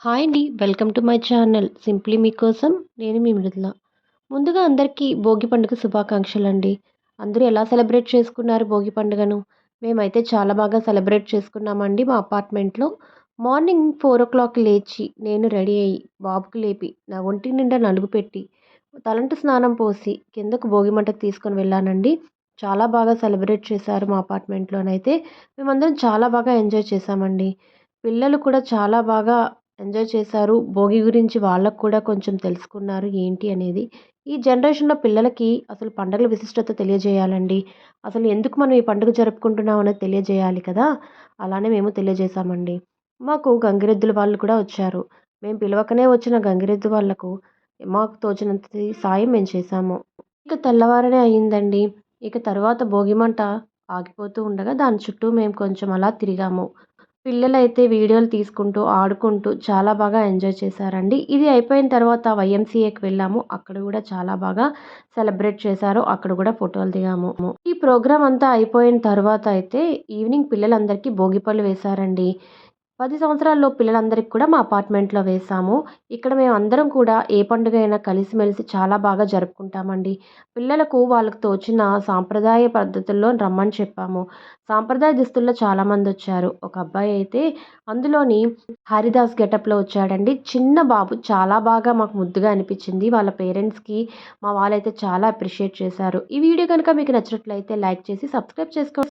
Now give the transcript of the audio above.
Hi అండి. Welcome to my channel simply మీకోసం. నేను మీ మృదుల. ముందుగా అందరికీ భోగి పండుగ శుభాకాంక్షలండి. అందరూ ఎలా సెలబ్రేట్ చేసుకున్నారు భోగి పండుగను? మేమైతే చాలా బాగా సెలబ్రేట్ చేసుకున్నామండి మా అపార్ట్మెంట్‌లో. మార్నింగ్ 4:00 లేచి నేను రెడీ అయ్యి, బాబుకి లేపి, నా ఒంటి నిండా నలుగు పెట్టి, తలంటు స్నానం పోసి, కిందకు భోగి మంటకు తీసుకొని వెళ్ళానండి. చాలా బాగా సెలబ్రేట్ చేశారు మా అపార్ట్మెంట్‌లోనైతే. మేమందరం చాలా బాగా ఎంజాయ్ చేశామండి. పిల్లలు కూడా చాలా బాగా ఎంజాయ్ చేశారు. భోగి గురించి వాళ్ళకి కూడా కొంచెం తెలుసుకున్నారు ఏంటి అనేది. ఈ జనరేషన్‌లో పిల్లలకి అసలు పండగల విశిష్టత తెలియజేయాలండి. అసలు ఎందుకు మనం ఈ పండుగ జరుపుకుంటున్నాం అనేది తెలియజేయాలి కదా! అలానే మేము తెలియజేశామండి. మాకు గంగిరెద్దుల వాళ్ళు కూడా వచ్చారు. మేము పిలవకనే వచ్చిన గంగిరెద్దు వాళ్ళకు మాకు తోచినంత సాయం మేము చేశాము. ఇక తెల్లవారనే అయిందండి. ఇక తర్వాత భోగిమంట ఆగిపోతూ ఉండగా దాని చుట్టూ మేము కొంచెం అలా తిరిగాము. పిల్లలైతే వీడియోలు తీసుకుంటూ, ఆడుకుంటూ చాలా బాగా ఎంజాయ్ చేశారండి. ఇది అయిపోయిన తర్వాత వైఎంసీఏకి వెళ్ళాము. అక్కడ గూడా చాలా బాగా సెలబ్రేట్ చేశారు. అక్కడ గూడా ఫోటోలు దిగాము. ఈ ప్రోగ్రామ్ అంతా అయిపోయిన తర్వాత అయితే ఈవినింగ్ పిల్లలందరికీ భోగిపళ్ళు వేశారండి. 10 సంవత్సరాలలోపు పిల్లలందరికి కూడా మా అపార్ట్మెంట్‌లో వేశాము. ఇక్కడ మేమందరం కూడా ఏ పండుగైనా కలిసిమెలిసి చాలా బాగా జరుపుకుంటామండి. పిల్లలకు వాళ్ళకి తోచిన సాంప్రదాయ పద్ధతుల్లో రమ్మని చెప్పాము. సాంప్రదాయ దుస్తుల్లో చాలామందొచ్చారు. ఒక అబ్బాయి అయితే అందులోని హరిదాస్ గెటప్‌లో వచ్చాడండి. చిన్న బాబు చాలా బాగా మాకు ముద్దుగా అనిపించింది. వాళ్ళ పేరెంట్స్‌కి మా వాళ్ళైతే చాలా అప్రిషియేట్ చేశారు. ఈ వీడియో గనుక మీకు నచ్చినట్లయితే లైక్ చేసి సబ్స్క్రైబ్ చేసుకోండి.